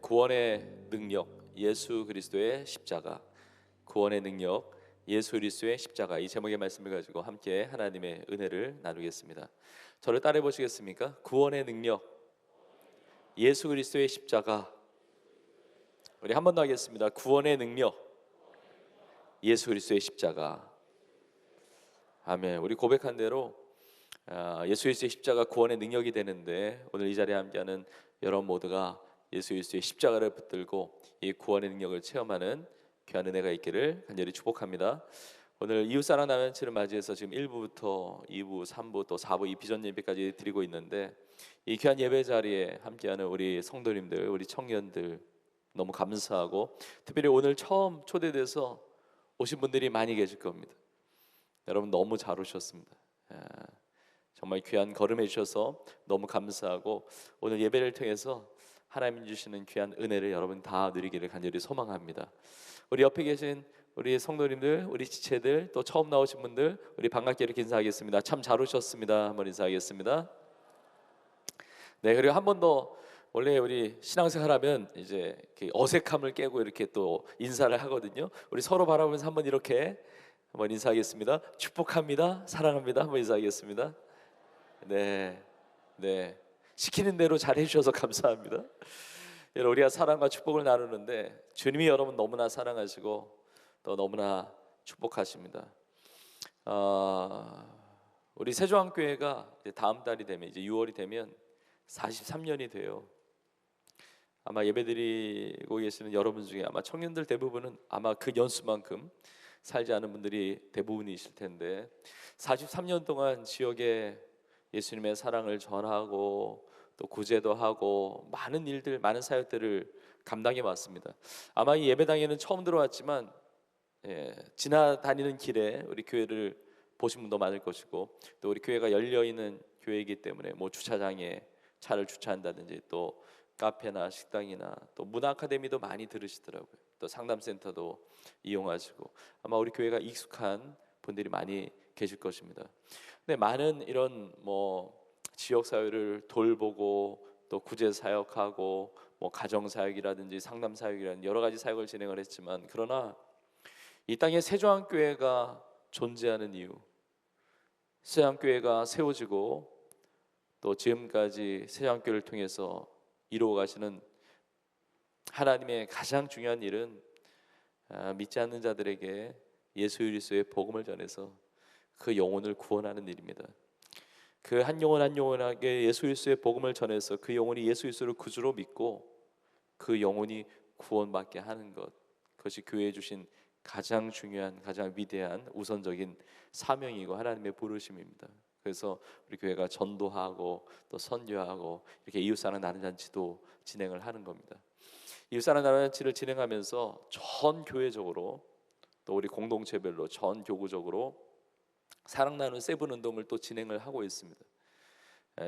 구원의 능력, 예수 그리스도의 십자가. 구원의 능력, 예수 그리스도의 십자가. 이 제목의 말씀을 가지고 함께 하나님의 은혜를 나누겠습니다. 저를 따라해 보시겠습니까? 구원의 능력, 예수 그리스도의 십자가. 우리 한 번 더 하겠습니다. 구원의 능력, 예수 그리스도의 십자가. 아멘. 우리 고백한 대로 예수 그리스도의 십자가 구원의 능력이 되는데, 오늘 이 자리에 함께하는 여러분 모두가 예수 그리스도의 십자가를 붙들고 이 구원의 능력을 체험하는 귀한 은혜가 있기를 간절히 축복합니다. 오늘 이웃사랑 나눔치를 맞이해서 지금 1부부터 2부, 3부 또 4부 이 비전 예배까지 드리고 있는데, 이 귀한 예배 자리에 함께하는 우리 성도님들, 우리 청년들 너무 감사하고, 특별히 오늘 처음 초대돼서 오신 분들이 많이 계실 겁니다. 여러분 너무 잘 오셨습니다. 정말 귀한 걸음해 주셔서 너무 감사하고, 오늘 예배를 통해서 하나님 주시는 귀한 은혜를 여러분 다 누리기를 간절히 소망합니다. 우리 옆에 계신 우리 성도님들, 우리 지체들, 또 처음 나오신 분들, 우리 반갑게 이렇게 인사하겠습니다. 참 잘 오셨습니다. 한번 인사하겠습니다. 네, 그리고 한 번 더, 원래 우리 신앙생활하면 이제 어색함을 깨고 이렇게 또 인사를 하거든요. 우리 서로 바라보면서 한번 이렇게 한번 인사하겠습니다. 축복합니다. 사랑합니다. 한번 인사하겠습니다. 네, 네. 시키는 대로 잘 해주셔서 감사합니다. 여러분, 우리가 사랑과 축복을 나누는데 주님이 여러분 너무나 사랑하시고 또 너무나 축복하십니다. 우리 세조항교회가 이제 다음 달이 되면, 이제 6월이 되면 43년이 돼요. 아마 예배드리고 계시는 여러분 중에 아마 청년들 대부분은 아마 그 연수만큼 살지 않은 분들이 대부분이실 텐데, 43년 동안 지역에 예수님의 사랑을 전하고 또 구제도 하고 많은 일들, 많은 사역들을 감당해 왔습니다. 아마 이 예배당에는 처음 들어왔지만 지나다니는 길에 우리 교회를 보신 분도 많을 것이고, 또 우리 교회가 열려 있는 교회이기 때문에 뭐 주차장에 차를 주차한다든지, 또 카페나 식당이나 또 문화 아카데미도 많이 들으시더라고요. 또 상담센터도 이용하시고, 아마 우리 교회가 익숙한 분들이 많이 계실 것입니다. 근데 많은 이런 뭐 지역 사회를 돌보고 또 구제 사역하고 뭐 가정 사역이라든지 상담 사역이라든지 여러 가지 사역을 진행을 했지만, 그러나 이 땅에 세조항교회가 존재하는 이유, 세조항교회가 세워지고 또 지금까지 세조항교회를 통해서 이루어 가시는 하나님의 가장 중요한 일은 믿지 않는 자들에게 예수 그리스도의 복음을 전해서 그 영혼을 구원하는 일입니다. 그 한 영혼 한 영혼에게 예수 그리스도의 복음을 전해서 그 영혼이 예수 그리스도를 구주로 믿고 그 영혼이 구원받게 하는 것, 그것이 교회에 주신 가장 중요한, 가장 위대한 우선적인 사명이고 하나님의 부르심입니다. 그래서 우리 교회가 전도하고 또 선교하고 이렇게 이웃사랑 나눔 잔치도 진행을 하는 겁니다. 이웃사랑 나눔 잔치를 진행하면서 전 교회적으로 또 우리 공동체별로 전 교구적으로 사랑 나눔 세븐 운동을 또 진행을 하고 있습니다.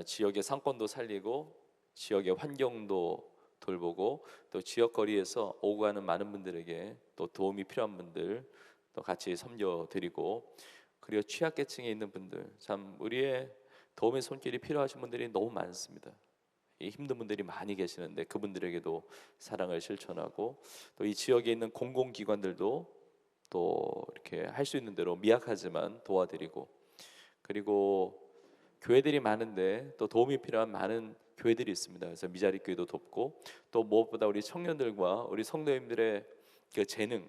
지역의 상권도 살리고 지역의 환경도 돌보고 또 지역 거리에서 오고 가는 많은 분들에게 또 도움이 필요한 분들 또 같이 섬겨드리고, 그리고 취약계층에 있는 분들, 참 우리의 도움의 손길이 필요하신 분들이 너무 많습니다. 힘든 분들이 많이 계시는데 그분들에게도 사랑을 실천하고, 또 이 지역에 있는 공공기관들도 또 이렇게 할 수 있는 대로 미약하지만 도와드리고, 그리고 교회들이 많은데 또 도움이 필요한 많은 교회들이 있습니다. 그래서 미자리 교회도 돕고, 또 무엇보다 우리 청년들과 우리 성도님들의 그 재능,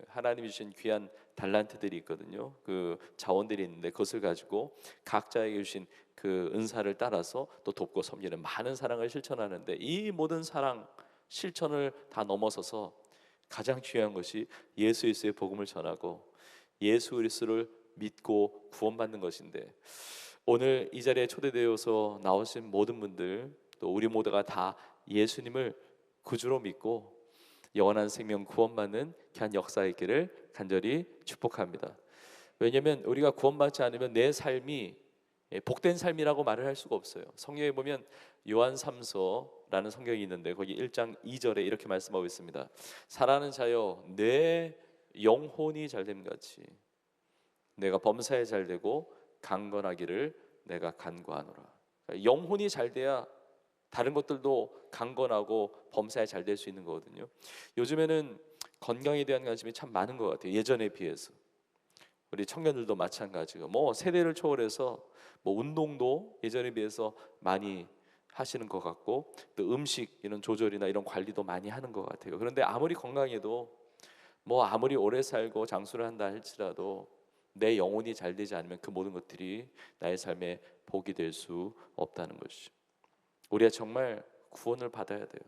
하나님이 주신 귀한 달란트들이 있거든요. 그 자원들이 있는데 그것을 가지고 각자에게 주신 그 은사를 따라서 또 돕고 섬기는 많은 사랑을 실천하는데, 이 모든 사랑 실천을 다 넘어서서 가장 중요한 것이 예수 그리스도의 복음을 전하고 예수 그리스도를 믿고 구원받는 것인데, 오늘 이 자리에 초대되어서 나오신 모든 분들, 또 우리 모두가 다 예수님을 구주로 믿고 영원한 생명 구원받는 귀한 역사가 있기를 간절히 축복합니다. 왜냐하면 우리가 구원받지 않으면 내 삶이 복된 삶이라고 말을 할 수가 없어요. 성경에 보면 요한 3서라는 성경이 있는데 거기 1장 2절에 이렇게 말씀하고 있습니다. 사랑하는 자여, 내 영혼이 잘됨 같이 내가 범사에 잘되고 강건하기를 내가 간구하노라. 영혼이 잘돼야 다른 것들도 강건하고 범사에 잘 될 수 있는 거거든요. 요즘에는 건강에 대한 관심이 참 많은 것 같아요. 예전에 비해서. 우리 청년들도 마찬가지고 뭐 세대를 초월해서 뭐 운동도 예전에 비해서 많이 하시는 것 같고, 또 음식 이런 조절이나 이런 관리도 많이 하는 것 같아요. 그런데 아무리 건강해도 뭐 아무리 오래 살고 장수를 한다 할지라도 내 영혼이 잘 되지 않으면 그 모든 것들이 나의 삶에 복이 될 수 없다는 것이죠. 우리가 정말 구원을 받아야 돼요.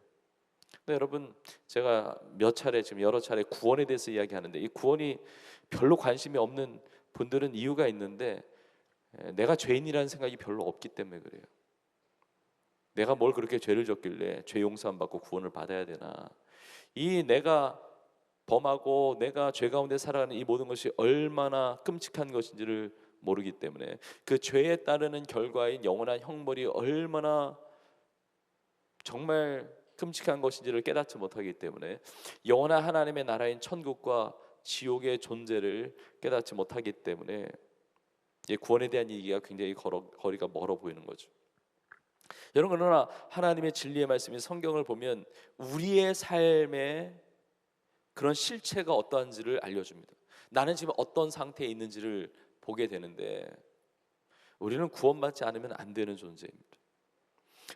근데 여러분, 제가 몇 차례, 지금 여러 차례 구원에 대해서 이야기하는데, 이 구원이 별로 관심이 없는 분들은 이유가 있는데, 내가 죄인이라는 생각이 별로 없기 때문에 그래요. 내가 뭘 그렇게 죄를 졌길래 죄 용서 안 받고 구원을 받아야 되나. 이 내가 범하고 내가 죄 가운데 살아가는 이 모든 것이 얼마나 끔찍한 것인지를 모르기 때문에, 그 죄에 따르는 결과인 영원한 형벌이 얼마나 정말 끔찍한 것인지를 깨닫지 못하기 때문에, 영원한 하나님의 나라인 천국과 지옥의 존재를 깨닫지 못하기 때문에 구원에 대한 얘기가 굉장히 거리가 멀어 보이는 거죠. 여러분, 그러나 하나님의 진리의 말씀이 성경을 보면 우리의 삶의 그런 실체가 어떠한지를 알려줍니다. 나는 지금 어떤 상태에 있는지를 보게 되는데, 우리는 구원받지 않으면 안 되는 존재입니다.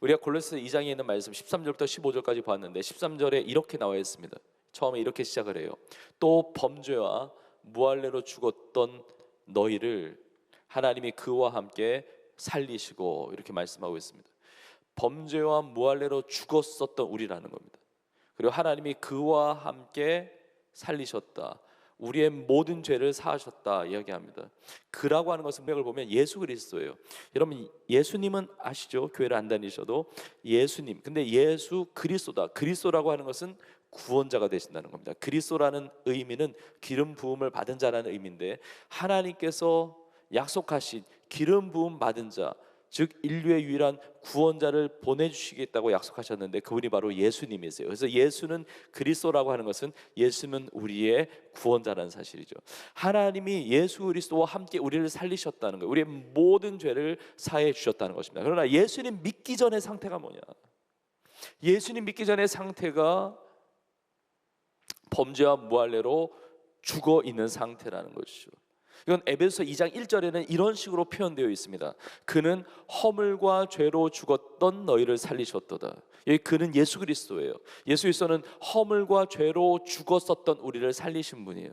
우리가 골로새 2장에 있는 말씀 13절부터 15절까지 봤는데, 13절에 이렇게 나와 있습니다. 처음에 이렇게 시작을 해요. 또 범죄와 무할례로 죽었던 너희를 하나님이 그와 함께 살리시고, 이렇게 말씀하고 있습니다. 범죄와 무할례로 죽었었던 우리라는 겁니다. 그리고 하나님이 그와 함께 살리셨다. 우리의 모든 죄를 사하셨다 이야기합니다. 그라고 하는 것은 맥을 보면 예수 그리스도예요. 여러분, 예수님은 아시죠? 교회를 안 다니셔도 예수님. 근데 예수 그리스도다. 그리스도라고 하는 것은 구원자가 되신다는 겁니다. 그리스도라는 의미는 기름 부음을 받은 자라는 의미인데, 하나님께서 약속하신 기름 부음 받은 자, 즉 인류의 유일한 구원자를 보내주시겠다고 약속하셨는데, 그분이 바로 예수님이세요. 그래서 예수는 그리스도라고 하는 것은 예수는 우리의 구원자라는 사실이죠. 하나님이 예수 그리스도와 함께 우리를 살리셨다는 거예요. 우리의 모든 죄를 사해 주셨다는 것입니다. 그러나 예수님 믿기 전의 상태가 뭐냐? 예수님 믿기 전의 상태가 범죄와 무할례로 죽어 있는 상태라는 것이죠. 이건 에베소서 2장 1절에는 이런 식으로 표현되어 있습니다. 그는 허물과 죄로 죽었던 너희를 살리셨도다. 여기 그는 예수 그리스도예요. 예수 그리스도는 허물과 죄로 죽었었던 우리를 살리신 분이에요.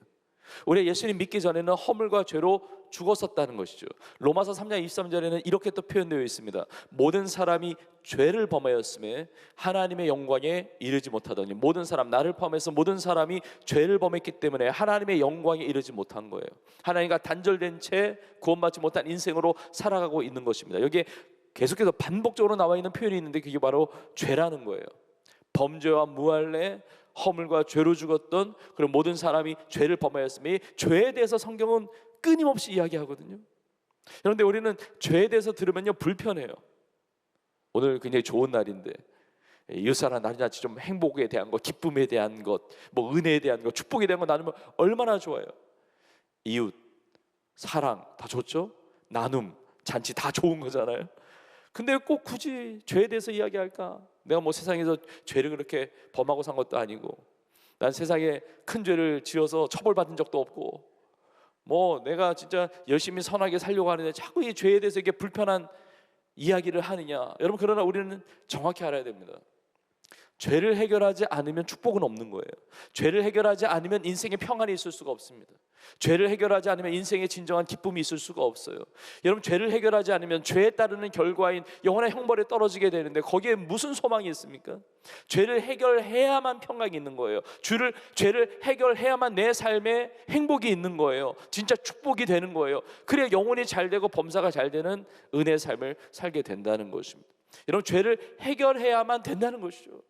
우리가 예수님 믿기 전에는 허물과 죄로 죽었었다는 것이죠. 로마서 3장 23절에는 이렇게 또 표현되어 있습니다. 모든 사람이 죄를 범하였음에 하나님의 영광에 이르지 못하더니, 모든 사람, 나를 포함해서 모든 사람이 죄를 범했기 때문에 하나님의 영광에 이르지 못한 거예요. 하나님과 단절된 채 구원받지 못한 인생으로 살아가고 있는 것입니다. 여기에 계속해서 반복적으로 나와 있는 표현이 있는데, 그게 바로 죄라는 거예요. 범죄와 무할례, 허물과 죄로 죽었던, 그런 모든 사람이 죄를 범하였으니, 죄에 대해서 성경은 끊임없이 이야기하거든요. 그런데 우리는 죄에 대해서 들으면요 불편해요. 오늘 굉장히 좋은 날인데 이웃사람 나누자치 좀 행복에 대한 것, 기쁨에 대한 것, 뭐 은혜에 대한 것, 축복에 대한 것 나누면 얼마나 좋아요. 이웃, 사랑 다 좋죠. 나눔, 잔치 다 좋은 거잖아요. 근데 꼭 굳이 죄에 대해서 이야기할까? 내가 뭐 세상에서 죄를 그렇게 범하고 산 것도 아니고, 난 세상에 큰 죄를 지어서 처벌받은 적도 없고, 뭐 내가 진짜 열심히 선하게 살려고 하는데 자꾸 이 죄에 대해서 이게 불편한 이야기를 하느냐. 여러분, 그러나 우리는 정확히 알아야 됩니다. 죄를 해결하지 않으면 축복은 없는 거예요. 죄를 해결하지 않으면 인생에 평안이 있을 수가 없습니다. 죄를 해결하지 않으면 인생에 진정한 기쁨이 있을 수가 없어요. 여러분, 죄를 해결하지 않으면 죄에 따르는 결과인 영원한 형벌에 떨어지게 되는데, 거기에 무슨 소망이 있습니까? 죄를 해결해야만 평강이 있는 거예요. 죄를 해결해야만 내 삶에 행복이 있는 거예요. 진짜 축복이 되는 거예요. 그래야 영혼이 잘 되고 범사가 잘 되는 은혜의 삶을 살게 된다는 것입니다. 여러분, 죄를 해결해야만 된다는 것이죠.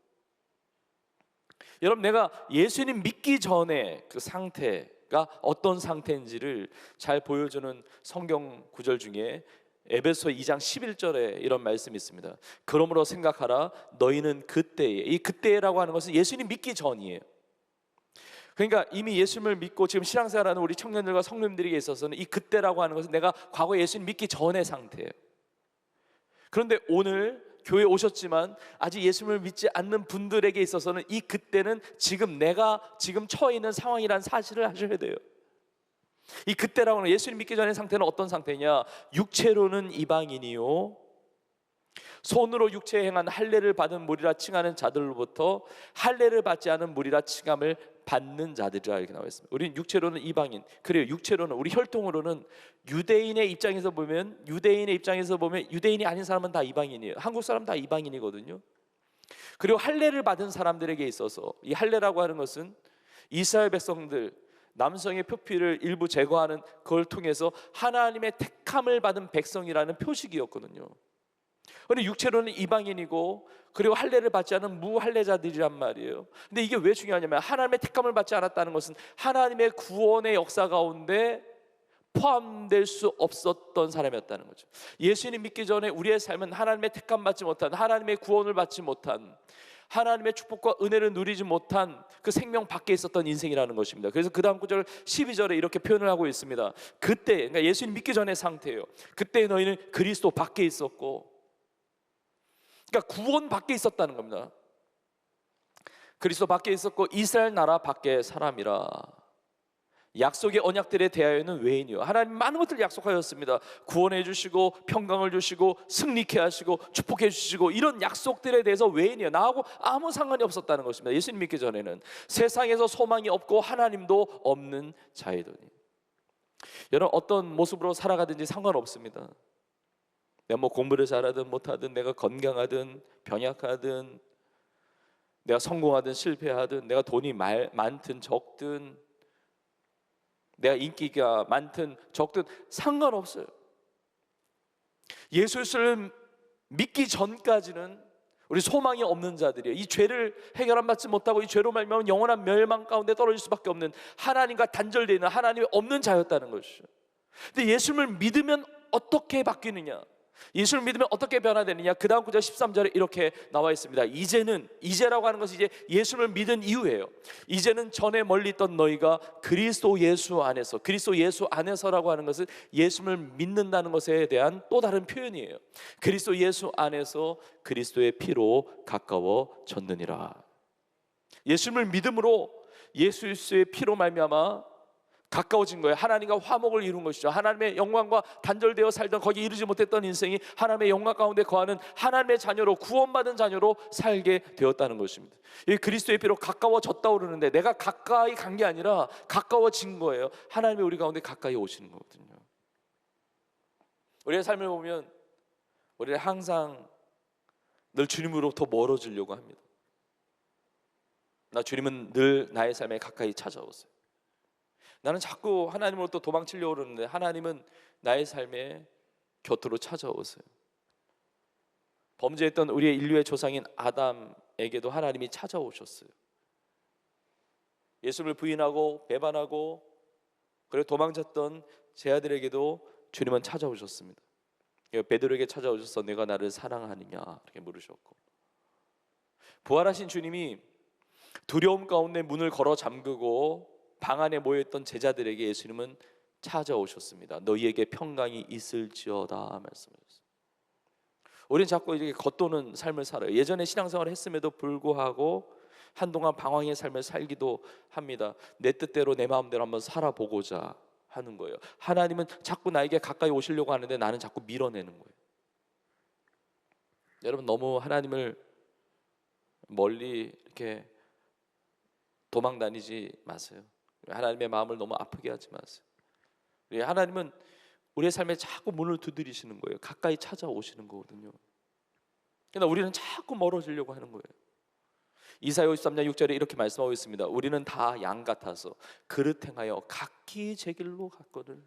여러분, 내가 예수님 믿기 전에 그 상태가 어떤 상태인지를 잘 보여주는 성경 구절 중에 에베소 2장 11절에 이런 말씀이 있습니다. 그러므로 생각하라, 너희는 그때에, 이 그때라고 하는 것은 예수님 믿기 전이에요. 그러니까 이미 예수님을 믿고 지금 신앙생활하는 우리 청년들과 성도님들에게 있어서는 이 그때라고 하는 것은 내가 과거 예수님 믿기 전의 상태예요. 그런데 오늘 교회에 오셨지만 아직 예수님을 믿지 않는 분들에게 있어서는 이 그때는 지금 내가 지금 처해 있는 상황이라는 사실을 아셔야 돼요. 이 그때라고 하는 예수님 믿기 전의 상태는 어떤 상태냐? 육체로는 이방인이요 손으로 육체에 행한 할례를 받은 무리라 칭하는 자들로부터 할례를 받지 않은 무리라 칭함을 받는 자들이라 이렇게 나와 있습니다. 우리는 육체로는 이방인, 그래요. 육체로는 우리 혈통으로는 유대인의 입장에서 보면 유대인이 아닌 사람은 다 이방인이에요. 한국 사람 다 이방인이거든요. 그리고 할례를 받은 사람들에게 있어서 이 할례라고 하는 것은 이스라엘 백성들 남성의 표피를 일부 제거하는 그걸 통해서 하나님의 택함을 받은 백성이라는 표식이었거든요. 그런데 육체로는 이방인이고 그리고 할례를 받지 않은 무할례자들이란 말이에요. 근데 이게 왜 중요하냐면 하나님의 택함을 받지 않았다는 것은 하나님의 구원의 역사 가운데 포함될 수 없었던 사람이었다는 거죠. 예수님 믿기 전에 우리의 삶은 하나님의 택함 받지 못한, 하나님의 구원을 받지 못한, 하나님의 축복과 은혜를 누리지 못한 그 생명 밖에 있었던 인생이라는 것입니다. 그래서 그 다음 구절 12절에 이렇게 표현을 하고 있습니다. 그때, 그러니까 예수님 믿기 전의 상태예요. 그때 너희는 그리스도 밖에 있었고, 그러니까 구원 밖에 있었다는 겁니다. 그리스도 밖에 있었고 이스라엘 나라 밖에 사람이라. 약속의 언약들에 대하여는 외인이요 하나님 많은 것들을 약속하였습니다. 구원해 주시고 평강을 주시고 승리케 하시고 축복해 주시고 이런 약속들에 대해서 외인이요 나하고 아무 상관이 없었다는 것입니다. 예수님 믿기 전에는 세상에서 소망이 없고 하나님도 없는 자이더니. 여러분 어떤 모습으로 살아가든지 상관없습니다. 내가 뭐 공부를 잘하든 못하든, 내가 건강하든 병약하든, 내가 성공하든 실패하든, 내가 돈이 많든 적든, 내가 인기가 많든 적든 상관없어요. 예수를 믿기 전까지는 우리 소망이 없는 자들이에요. 이 죄를 해결 받지 못하고 이 죄로 말미암아 영원한 멸망 가운데 떨어질 수밖에 없는, 하나님과 단절되어 있는, 하나님이 없는 자였다는 것이죠. 근데 예수를 믿으면 어떻게 바뀌느냐? 예수를 믿으면 어떻게 변화되느냐? 그 다음 구절 13절에 이렇게 나와 있습니다. 이제라고 하는 것이 이제 예수를 믿은 이후예요. 이제는 전에 멀리 있던 너희가 그리스도 예수 안에서라고 하는 것은 예수를 믿는다는 것에 대한 또 다른 표현이에요. 그리스도 예수 안에서 그리스도의 피로 가까워졌느니라. 예수를 믿음으로 예수의 피로 말미암아 가까워진 거예요. 하나님과 화목을 이룬 것이죠. 하나님의 영광과 단절되어 살던, 거기 이루지 못했던 인생이 하나님의 영광 가운데 거하는 하나님의 자녀로, 구원받은 자녀로 살게 되었다는 것입니다. 이 그리스도의 피로 가까워졌다고 그러는데 내가 가까이 간 게 아니라 가까워진 거예요. 하나님이 우리 가운데 가까이 오시는 거거든요. 우리의 삶을 보면 우리는 항상 늘 주님으로부터 멀어지려고 합니다. 주님은 늘 나의 삶에 가까이 찾아오세요. 나는 자꾸 하나님으로부터 도망치려고 그러는데 하나님은 나의 삶에 곁으로 찾아오세요. 범죄했던 우리의 인류의 조상인 아담에게도 하나님이 찾아오셨어요. 예수를 부인하고 배반하고 그리고 도망쳤던 제 아들에게도 주님은 찾아오셨습니다. 베드로에게 찾아오셔서 내가 나를 사랑하느냐 이렇게 물으셨고, 부활하신 주님이 두려움 가운데 문을 걸어 잠그고 방 안에 모여있던 제자들에게 예수님은 찾아오셨습니다. 너희에게 평강이 있을지어다 말씀하셨습니다. 우리는 자꾸 이렇게 겉도는 삶을 살아요. 예전에 신앙생활을 했음에도 불구하고 한동안 방황의 삶을 살기도 합니다. 내 뜻대로 내 마음대로 한번 살아보고자 하는 거예요. 하나님은 자꾸 나에게 가까이 오시려고 하는데 나는 자꾸 밀어내는 거예요. 여러분 너무 하나님을 멀리 이렇게 도망 다니지 마세요. 하나님의 마음을 너무 아프게 하지 마세요. 하나님은 우리의 삶에 자꾸 문을 두드리시는 거예요. 가까이 찾아오시는 거거든요. 그러나 우리는 자꾸 멀어지려고 하는 거예요. 이사야 53장 6절에 이렇게 말씀하고 있습니다. 우리는 다 양 같아서 그릇 행하여 각기 제 길로 갔거늘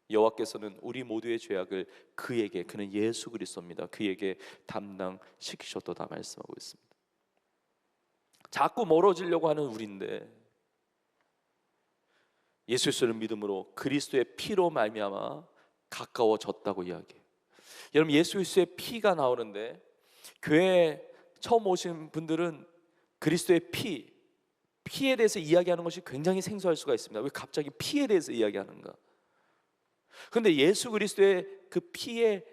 여호와께서는 우리 모두의 죄악을 그는 예수 그리스도입니다. 그에게 담당시키셨도다 말씀하고 있습니다. 자꾸 멀어지려고 하는 우리인데 예수를 믿음으로 그리스도의 피로 말미암아 가까워졌다고 이야기해요. 여러분 예수의 피가 나오는데 교회에 처음 오신 분들은 그리스도의 피에 대해서 이야기하는 것이 굉장히 생소할 수가 있습니다. 왜 갑자기 피에 대해서 이야기하는가? 그런데 예수 그리스도의 그 피의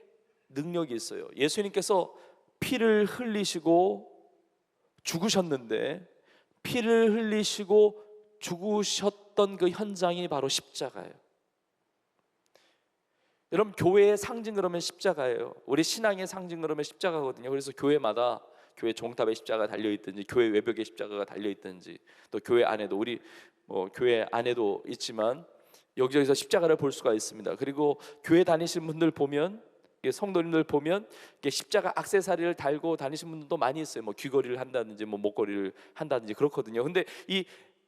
능력이 있어요. 예수님께서 피를 흘리시고 죽으셨는데, 피를 흘리시고 죽으셨던 그 현장이 바로 십자가예요. 여러분, 교회의 상징 그러면 십자가예요. 우리 신앙의 상징 그러면 십자가거든요. 그래서 교회마다 교회 종탑에 십자가가 달려있든지, 교회 외벽에 십자가가 달려있든지, 또 교회 안에도, 우리 교회 안에도 있지만 여기저기서 십자가를 볼 수가 있습니다. 그리고 교회 다니시는 분들 보면, 성도님들 보면 십자가 액세서리를 달고 다니시는 분들도 많이 있어요. 뭐 귀걸이를 한다든지, 뭐 목걸이를 한다든지 그렇거든요. 근데 이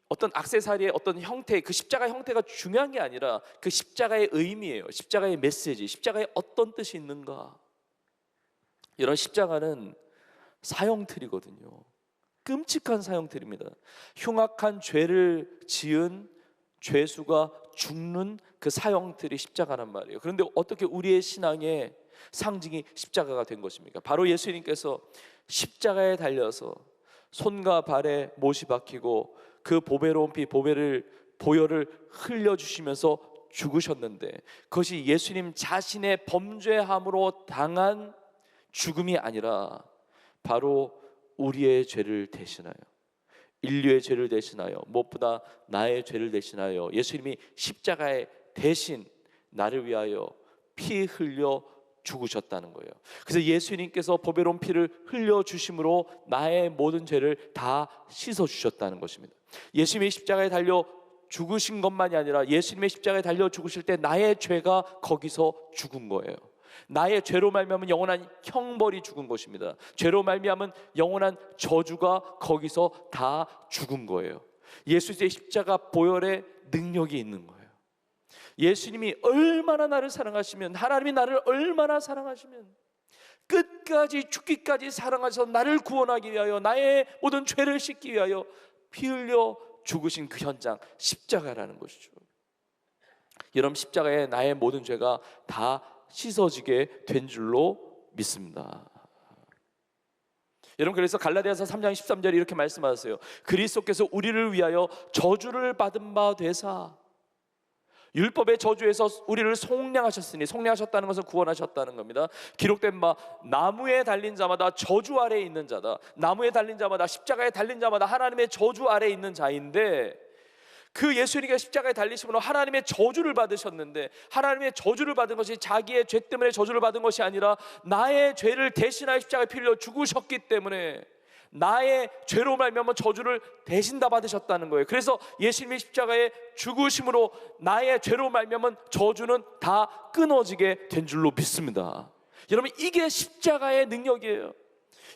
어떤 액세서리의 어떤 형태, 그 십자가 형태가 중요한 게 아니라 그 십자가의 의미예요. 십자가의 메시지, 십자가에 어떤 뜻이 있는가. 이런 십자가는 사형틀이거든요. 끔찍한 사형틀입니다. 흉악한 죄를 지은 죄수가 죽는 그 사형틀이 십자가란 말이에요. 그런데 어떻게 우리의 신앙의 상징이 십자가가 된 것입니까? 바로 예수님께서 십자가에 달려서 손과 발에 못이 박히고 그 보배로운 피, 보혈을 흘려주시면서 죽으셨는데, 그것이 예수님 자신의 범죄함으로 당한 죽음이 아니라 바로 우리의 죄를 대신하여, 인류의 죄를 대신하여, 무엇보다 나의 죄를 대신하여 예수님이 십자가에 대신 나를 위하여 피 흘려 죽으셨다는 거예요. 그래서 예수님께서 보배로운 피를 흘려주심으로 나의 모든 죄를 다 씻어주셨다는 것입니다. 예수님이 십자가에 달려 죽으신 것만이 아니라 예수님의 십자가에 달려 죽으실 때 나의 죄가 거기서 죽은 거예요. 나의 죄로 말미암은 영원한 형벌이 죽은 것입니다. 죄로 말미암은 영원한 저주가 거기서 다 죽은 거예요. 예수의 십자가 보혈의 능력이 있는 거예요. 예수님이 얼마나 나를 사랑하시면, 하나님이 나를 얼마나 사랑하시면 끝까지 죽기까지 사랑하셔서 나를 구원하기 위하여, 나의 모든 죄를 씻기 위하여 피 흘려 죽으신 그 현장, 십자가라는 것이죠. 여러분, 십자가에 나의 모든 죄가 다 씻어지게 된 줄로 믿습니다. 여러분, 그래서 갈라디아서 3장 13절에 이렇게 말씀하세요. 그리스도께서 우리를 위하여 저주를 받은 바 되사, 율법의 저주에서 우리를 속량하셨으니, 속량하셨다는 것은 구원하셨다는 겁니다. 기록된 바 나무에 달린 자마다 저주 아래에 있는 자다. 나무에 달린 자마다, 십자가에 달린 자마다 하나님의 저주 아래에 있는 자인데, 그 예수님께서 십자가에 달리심으로 하나님의 저주를 받으셨는데, 하나님의 저주를 받은 것이 자기의 죄 때문에 저주를 받은 것이 아니라 나의 죄를 대신하여 십자가에 피 흘려 죽으셨기 때문에 나의 죄로 말미암아 저주를 대신 다 받으셨다는 거예요. 그래서 예수님이 십자가에 죽으심으로 나의 죄로 말미암은 저주는 다 끊어지게 된 줄로 믿습니다. 여러분, 이게 십자가의 능력이에요.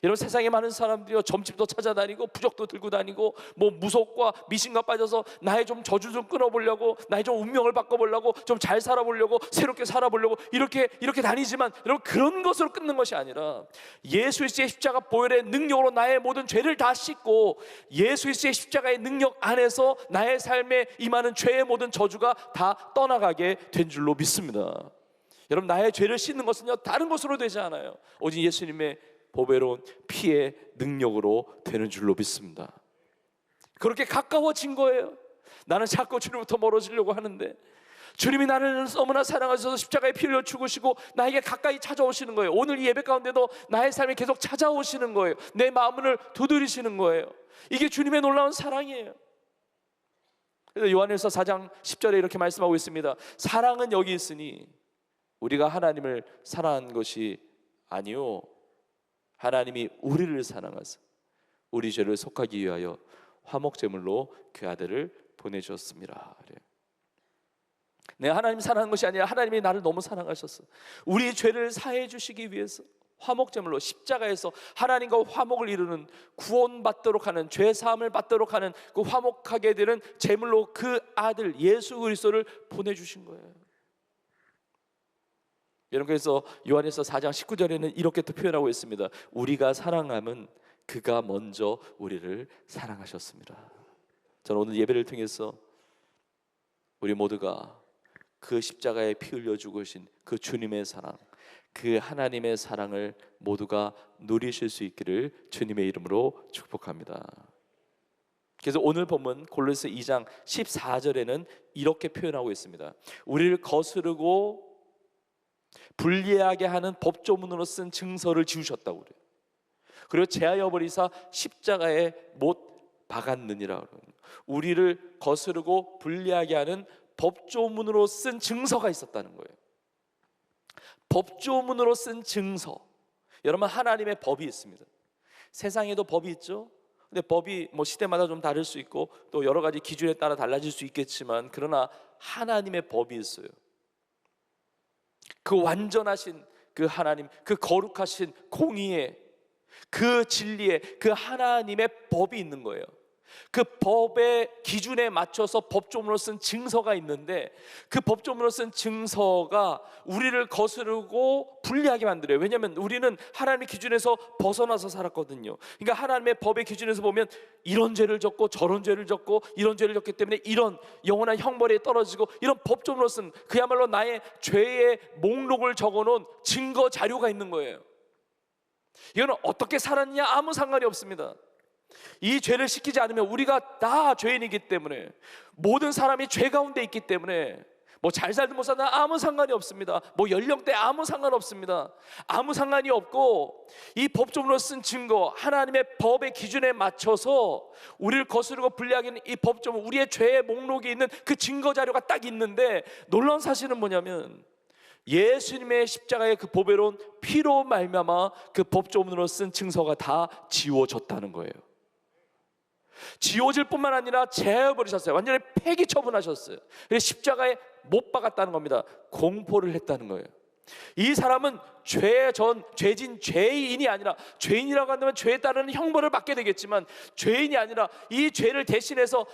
여러분, 세상에 많은 사람들이요, 점집도 찾아다니고 부적도 들고 다니고 뭐 무속과 미신과 빠져서 나의 좀 저주 좀 끊어보려고, 나의 좀 운명을 바꿔보려고, 좀 잘 살아보려고, 새롭게 살아보려고 이렇게 다니지만, 여러분, 그런 것으로 끊는 것이 아니라 예수 그리스도의 십자가 보혈의 능력으로 나의 모든 죄를 다 씻고, 예수 그리스도의 십자가의 능력 안에서 나의 삶에 임하는 죄의 모든 저주가 다 떠나가게 된 줄로 믿습니다. 여러분, 나의 죄를 씻는 것은요, 다른 것으로 되지 않아요. 오직 예수님의 보배로운 피의 능력으로 되는 줄로 믿습니다. 그렇게 가까워진 거예요. 나는 자꾸 주님부터 멀어지려고 하는데 주님이 나를 너무나 사랑하셔서 십자가에 피 흘려 죽으시고 나에게 가까이 찾아오시는 거예요. 오늘 이 예배 가운데도 나의 삶에 계속 찾아오시는 거예요. 내 마음을 두드리시는 거예요. 이게 주님의 놀라운 사랑이에요. 그래서 요한일서 4장 10절에 이렇게 말씀하고 있습니다. 사랑은 여기 있으니 우리가 하나님을 사랑한 것이 아니요, 하나님이 우리를 사랑하사 우리 죄를 속하기 위하여 화목제물로 그 아들을 보내주었습니다. 내가 하나님 사랑하는 것이 아니라 하나님이 나를 너무 사랑하셨어. 우리 죄를 사해 주시기 위해서 화목제물로 십자가에서 하나님과 화목을 이루는, 구원받도록 하는, 죄사함을 받도록 하는 그 화목하게 되는 제물로 그 아들 예수 그리스도를 보내주신 거예요. 여러분, 그래서 요한일서 4장 19절에는 이렇게 또 표현하고 있습니다. 우리가 사랑함은 그가 먼저 우리를 사랑하셨습니다. 저는 오늘 예배를 통해서 우리 모두가 그 십자가에 피 흘려 죽으신 그 주님의 사랑, 그 하나님의 사랑을 모두가 누리실 수 있기를 주님의 이름으로 축복합니다. 그래서 오늘 본문 골로새 2장 14절에는 이렇게 표현하고 있습니다. 우리를 거스르고 불리하게 하는 법조문으로 쓴 증서를 지우셨다고 그래요. 그리고 제하여 버리사 십자가에 못 박았느니라. 우리를 거스르고 불리하게 하는 법조문으로 쓴 증서가 있었다는 거예요. 법조문으로 쓴 증서. 여러분, 하나님의 법이 있습니다. 세상에도 법이 있죠. 근데 법이 뭐 시대마다 좀 다를 수 있고 또 여러 가지 기준에 따라 달라질 수 있겠지만, 그러나 하나님의 법이 있어요. 그 완전하신 그 하나님, 그 거룩하신 공의의, 그 진리의 그 하나님의 법이 있는 거예요. 그 법의 기준에 맞춰서 법조문으로 쓴 증서가 있는데, 그 법조문으로 쓴 증서가 우리를 거스르고 불리하게 만들어요. 왜냐하면 우리는 하나님의 기준에서 벗어나서 살았거든요. 그러니까 하나님의 법의 기준에서 보면 이런 죄를 졌고 저런 죄를 졌고 이런 죄를 졌기 때문에 이런 영원한 형벌에 떨어지고, 이런 법조문으로 쓴 그야말로 나의 죄의 목록을 적어놓은 증거 자료가 있는 거예요. 이거는 어떻게 살았냐 아무 상관이 없습니다. 이 죄를 시키지 않으면 우리가 다 죄인이기 때문에, 모든 사람이 죄 가운데 있기 때문에 뭐 잘 살든 못 살든 아무 상관이 없습니다. 뭐 연령대 아무 상관없습니다. 아무 상관이 없고, 이 법조문으로 쓴 증거, 하나님의 법의 기준에 맞춰서 우리를 거스르고 불리하게 하는 이 법조문, 우리의 죄의 목록이 있는 그 증거 자료가 딱 있는데, 놀라운 사실은 뭐냐면 예수님의 십자가의 그 보배로운 피로 말미암아 그 법조문으로 쓴 증서가 다 지워졌다는 거예요. 지워질 뿐만 아니라 제어버리셨어요. 완전히 폐기 처분하셨어요. 그래서 십자가에 못 박았다는 겁니다. 공포를 했다는 거예요. 이 사람은 죄진 죄인이 아니라, 죄인이라고 한다면 죄에 따르는 형벌을 받게 되겠지만, 죄인이 아니라 이 죄를 대신해서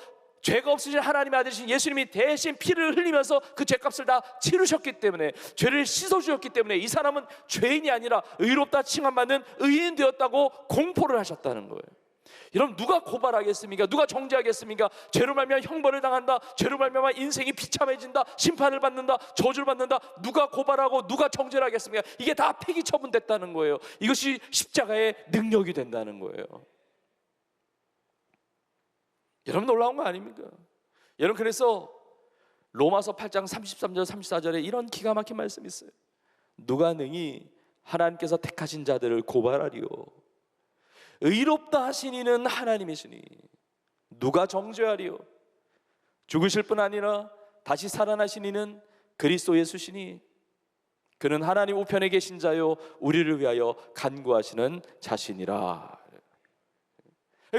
죄가 없으신 하나님의 아들이신 예수님이 대신 피를 흘리면서 그 죄값을 다 치르셨기 때문에, 죄를 씻어주셨기 때문에 이 사람은 죄인이 아니라 의롭다 칭함받는 의인 되었다고 공포를 하셨다는 거예요. 여러분, 누가 고발하겠습니까? 누가 정죄하겠습니까? 죄로 말미암아 형벌을 당한다, 죄로 말미암아 인생이 비참해진다, 심판을 받는다, 저주를 받는다, 누가 고발하고 누가 정죄를 하겠습니까? 이게 다 폐기 처분됐다는 거예요. 이것이 십자가의 능력이 된다는 거예요. 여러분, 놀라운 거 아닙니까? 여러분, 그래서 로마서 8장 33절 34절에 이런 기가 막힌 말씀이 있어요. 누가 능히 하나님께서 택하신 자들을 고발하리요? 의롭다 하신 이는 하나님이시니 누가 정죄하리요? 죽으실 뿐 아니라 다시 살아나신 이는 그리스도 예수시니 그는 하나님 우편에 계신 자요 우리를 위하여 간구하시는 자신이라.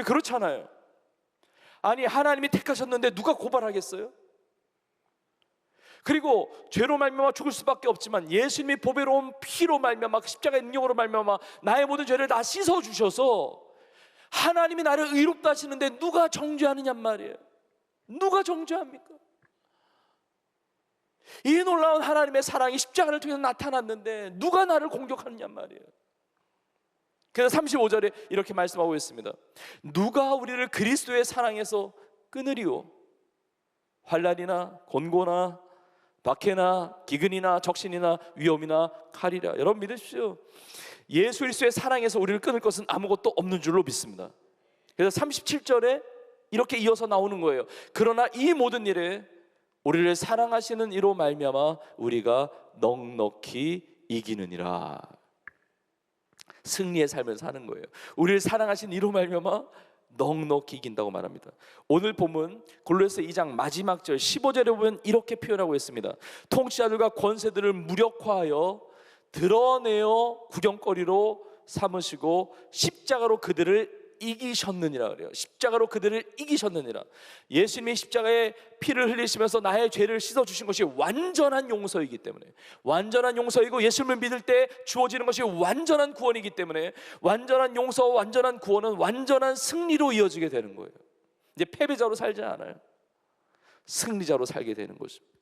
그렇잖아요. 아니, 하나님이 택하셨는데 누가 고발하겠어요? 그리고 죄로 말미암아 죽을 수밖에 없지만 예수님이 보배로운 피로 말미암아 십자가의 능력으로 말미암아 나의 모든 죄를 다 씻어 주셔서 하나님이 나를 의롭다 하시는데 누가 정죄하느냔 말이에요. 누가 정죄합니까? 이 놀라운 하나님의 사랑이 십자가를 통해서 나타났는데 누가 나를 공격하느냔 말이에요. 그래서 35절에 이렇게 말씀하고 있습니다. 누가 우리를 그리스도의 사랑에서 끊으리오? 환난이나 곤고나 박해나 기근이나 적신이나 위험이나 칼이라. 여러분 믿으십시오. 예수 그리스도의 사랑에서 우리를 끊을 것은 아무것도 없는 줄로 믿습니다. 그래서 37절에 이렇게 이어서 나오는 거예요. 그러나 이 모든 일에 우리를 사랑하시는 이로 말미암아 우리가 넉넉히 이기느니라. 승리의 삶을 사는 거예요. 우리를 사랑하신 이로 말미암아 넉넉히 이긴다고 말합니다. 오늘 본문 골로새 2장 마지막 절 15절에 보면 이렇게 표현하고 있습니다. 통치자들과 권세들을 무력화하여 드러내어 구경거리로 삼으시고 십자가로 그들을 이기셨느니라 그래요. 십자가로 그들을 이기셨느니라. 예수님이 십자가에 피를 흘리시면서 나의 죄를 씻어주신 것이 완전한 용서이기 때문에, 완전한 용서이고 예수님을 믿을 때 주어지는 것이 완전한 구원이기 때문에, 완전한 용서와 완전한 구원은 완전한 승리로 이어지게 되는 거예요. 이제 패배자로 살지 않아요. 승리자로 살게 되는 것입니다.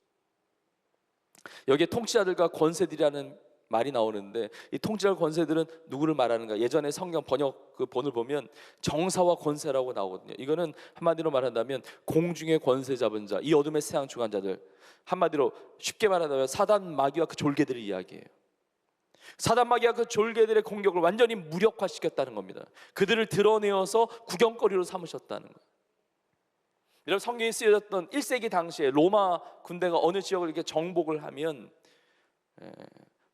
여기에 통치자들과 권세들이라는 말이 나오는데, 이 통치자 권세들은 누구를 말하는가? 예전에 성경 번역 그 본을 보면 정사와 권세라고 나오거든요. 이거는 한마디로 말한다면 공중의 권세 잡은 자, 이 어둠의 세상 주관 자들, 한마디로 쉽게 말한다면 사단 마귀와 그 졸개들의 이야기예요. 사단 마귀와 그 졸개들의 공격을 완전히 무력화시켰다는 겁니다. 그들을 드러내어서 구경거리로 삼으셨다는 거예요. 여러분, 성경에 쓰여졌던 1세기 당시에 로마 군대가 어느 지역을 이렇게 정복을 하면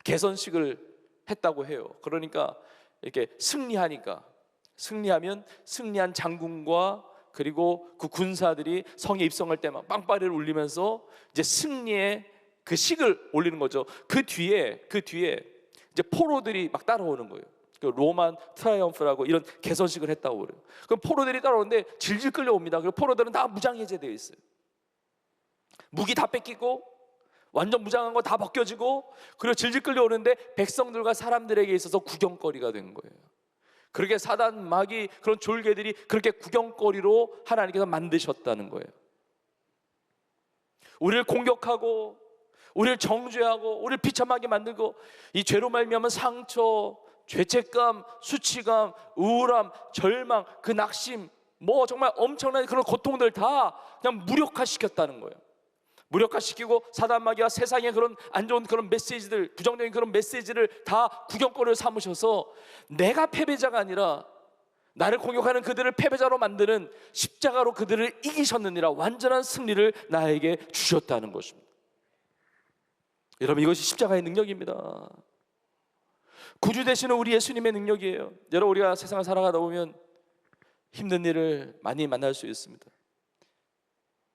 개선식을 했다고 해요. 그러니까 이렇게 승리하면 승리한 장군과 그리고 그 군사들이 성에 입성할 때 막 빵빠레를 울리면서 이제 승리의 그 식을 올리는 거죠. 그 뒤에 이제 포로들이 막 따라오는 거예요. 그 로만 트라이엄프라고 이런 개선식을 했다고 그래요. 그럼 포로들이 따라오는데 질질 끌려옵니다. 그리고 포로들은 다 무장해제되어 있어요. 무기 다 뺏기고 완전 무장한 거 다 벗겨지고, 그리고 질질 끌려오는데 백성들과 사람들에게 있어서 구경거리가 된 거예요. 그렇게 사단 마귀 그런 졸개들이 그렇게 구경거리로 하나님께서 만드셨다는 거예요. 우리를 공격하고 우리를 정죄하고 우리를 비참하게 만들고, 이 죄로 말미암은 상처, 죄책감, 수치감, 우울함, 절망, 그 낙심, 뭐 정말 엄청난 그런 고통들 다 그냥 무력화시켰다는 거예요. 무력화시키고 사단 마귀와 세상의 그런 안 좋은 그런 메시지들, 부정적인 그런 메시지를 다 구경거리로 삼으셔서 내가 패배자가 아니라 나를 공격하는 그들을 패배자로 만드는 십자가로 그들을 이기셨느니라, 완전한 승리를 나에게 주셨다는 것입니다. 여러분, 이것이 십자가의 능력입니다. 구주 되시는 우리 예수님의 능력이에요. 여러분, 우리가 세상을 살아가다 보면 힘든 일을 많이 만날 수 있습니다.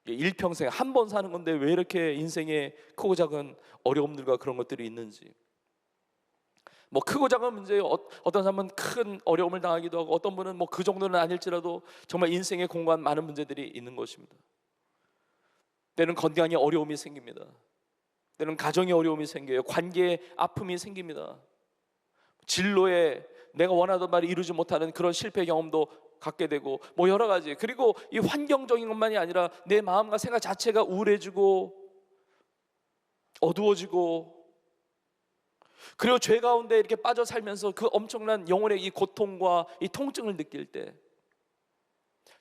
일평생 한 번 사는 건데 왜 이렇게 인생에 크고 작은 어려움들과 그런 것들이 있는지, 뭐 크고 작은 문제, 어떤 사람은 큰 어려움을 당하기도 하고, 어떤 분은 뭐 그 정도는 아닐지라도 정말 인생에 공고한 많은 문제들이 있는 것입니다. 때는 건강에 어려움이 생깁니다. 때는 가정에 어려움이 생겨요. 관계에 아픔이 생깁니다. 진로에 내가 원하던 말을 이루지 못하는 그런 실패 경험도 갖게 되고, 뭐 여러 가지. 그리고 이 환경적인 것만이 아니라 내 마음과 생각 자체가 우울해지고 어두워지고, 그리고 죄 가운데 이렇게 빠져 살면서 그 엄청난 영혼의 이 고통과 이 통증을 느낄 때,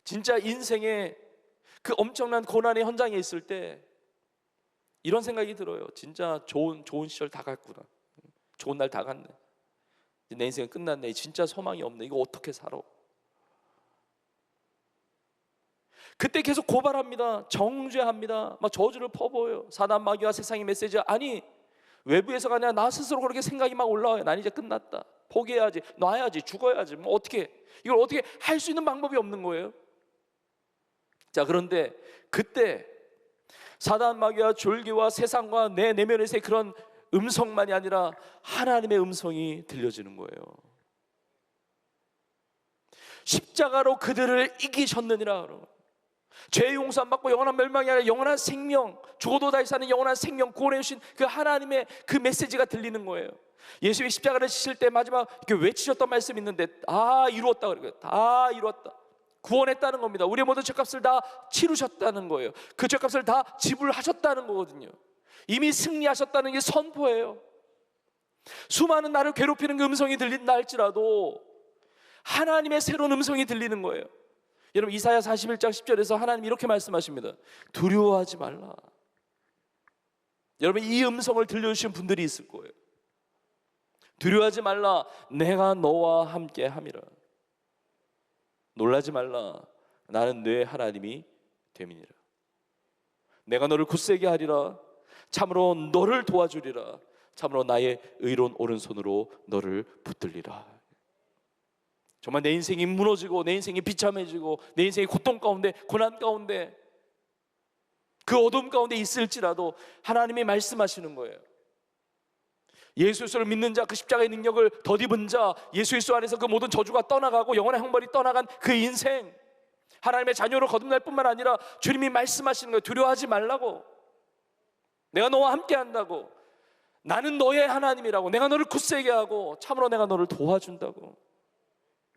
진짜 인생의 그 엄청난 고난의 현장에 있을 때 이런 생각이 들어요. 진짜 좋은 시절 다 갔구나. 좋은 날 다 갔네. 내 인생은 끝났네. 진짜 소망이 없네. 이거 어떻게 살아? 그때 계속 고발합니다. 정죄합니다. 막 저주를 퍼부어요. 사단 마귀와 세상의 메시지, 아니 외부에서가 아니라 나 스스로 그렇게 생각이 막 올라와요. 난 이제 끝났다. 포기해야지, 놔야지, 죽어야지. 뭐 어떻게, 이걸 어떻게 할 수 있는 방법이 없는 거예요. 자, 그런데 그때 사단 마귀와 졸기와 세상과 내 내면에서의 그런 음성만이 아니라 하나님의 음성이 들려지는 거예요. 십자가로 그들을 이기셨느니라. 죄 용서 안 받고 영원한 멸망이 아니라 영원한 생명, 죽어도 다시 사는 영원한 생명, 구원해 주신 그 하나님의 그 메시지가 들리는 거예요. 예수님이 십자가를 지실 때 마지막 이렇게 외치셨던 말씀이 있는데, 다 이루었다 그래요. 다 이루었다. 구원했다는 겁니다. 우리의 모든 죄값을 다 치르셨다는 거예요. 그 죄값을 다 지불하셨다는 거거든요. 이미 승리하셨다는 게 선포예요. 수많은 나를 괴롭히는 그 음성이 들린다 할지라도 하나님의 새로운 음성이 들리는 거예요. 여러분, 이사야 41장 10절에서 하나님이 이렇게 말씀하십니다. 두려워하지 말라. 여러분, 이 음성을 들려주신 분들이 있을 거예요. 두려워하지 말라. 내가 너와 함께 함이라. 놀라지 말라. 나는 내 하나님이 됨이니라. 내가 너를 굳세게 하리라. 참으로 너를 도와주리라. 참으로 나의 의로운 오른손으로 너를 붙들리라. 정말 내 인생이 무너지고 내 인생이 비참해지고 내 인생이 고통 가운데, 고난 가운데, 그 어둠 가운데 있을지라도 하나님이 말씀하시는 거예요. 예수 그리스도를 믿는 자, 그 십자가의 능력을 덧입은 자, 예수 그리스도 안에서 그 모든 저주가 떠나가고 영원의 형벌이 떠나간 그 인생, 하나님의 자녀로 거듭날 뿐만 아니라 주님이 말씀하시는 거예요. 두려워하지 말라고. 내가 너와 함께 한다고. 나는 너의 하나님이라고. 내가 너를 굳세게 하고 참으로 내가 너를 도와준다고.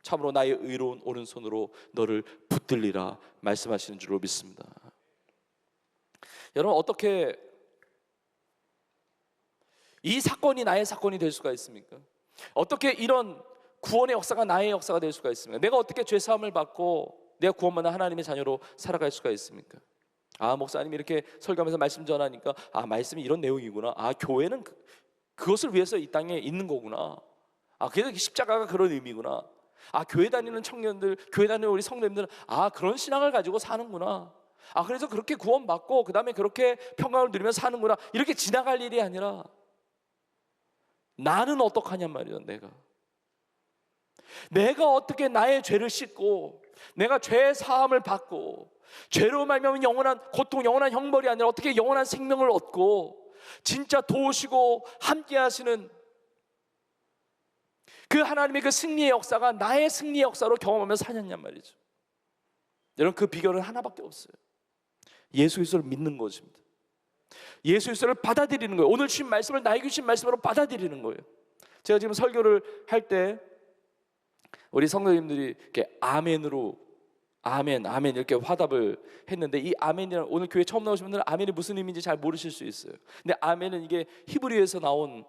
참으로 나의 의로운 오른손으로 너를 붙들리라 말씀하시는 줄로 믿습니다. 여러분, 어떻게 이 사건이 나의 사건이 될 수가 있습니까? 어떻게 이런 구원의 역사가 나의 역사가 될 수가 있습니까? 내가 어떻게 죄사함을 받고 내가 구원받는 하나님의 자녀로 살아갈 수가 있습니까? 아, 목사님이 이렇게 설교하면서 말씀 전하니까, 아, 말씀이 이런 내용이구나. 아, 교회는 그것을 위해서 이 땅에 있는 거구나. 아, 그래서 십자가가 그런 의미구나. 아, 교회 다니는 청년들, 교회 다니는 우리 성도님들은 아, 그런 신앙을 가지고 사는구나. 아, 그래서 그렇게 구원받고 그 다음에 그렇게 평강을 누리면서 사는구나. 이렇게 지나갈 일이 아니라 나는 어떡하냔 말이야. 내가 어떻게 나의 죄를 씻고 내가 죄의 사함을 받고 죄로 말미암은 영원한 고통, 영원한 형벌이 아니라 어떻게 영원한 생명을 얻고 진짜 도우시고 함께 하시는 그 하나님의 그 승리의 역사가 나의 승리의 역사로 경험하며 사냐냔 말이죠. 여러분, 그 비결은 하나밖에 없어요. 예수 그리스도를 믿는 것입니다. 예수 그리스도를 받아들이는 거예요. 오늘 주신 말씀을 나에게 주신 말씀으로 받아들이는 거예요. 제가 지금 설교를 할 때 우리 성도님들이 이렇게 아멘으로 아멘 이렇게 화답을 했는데, 이 아멘이란, 오늘 교회 처음 나오신 분들은 아멘이 무슨 의미인지 잘 모르실 수 있어요. 근데 아멘은 이게 히브리어에서 나온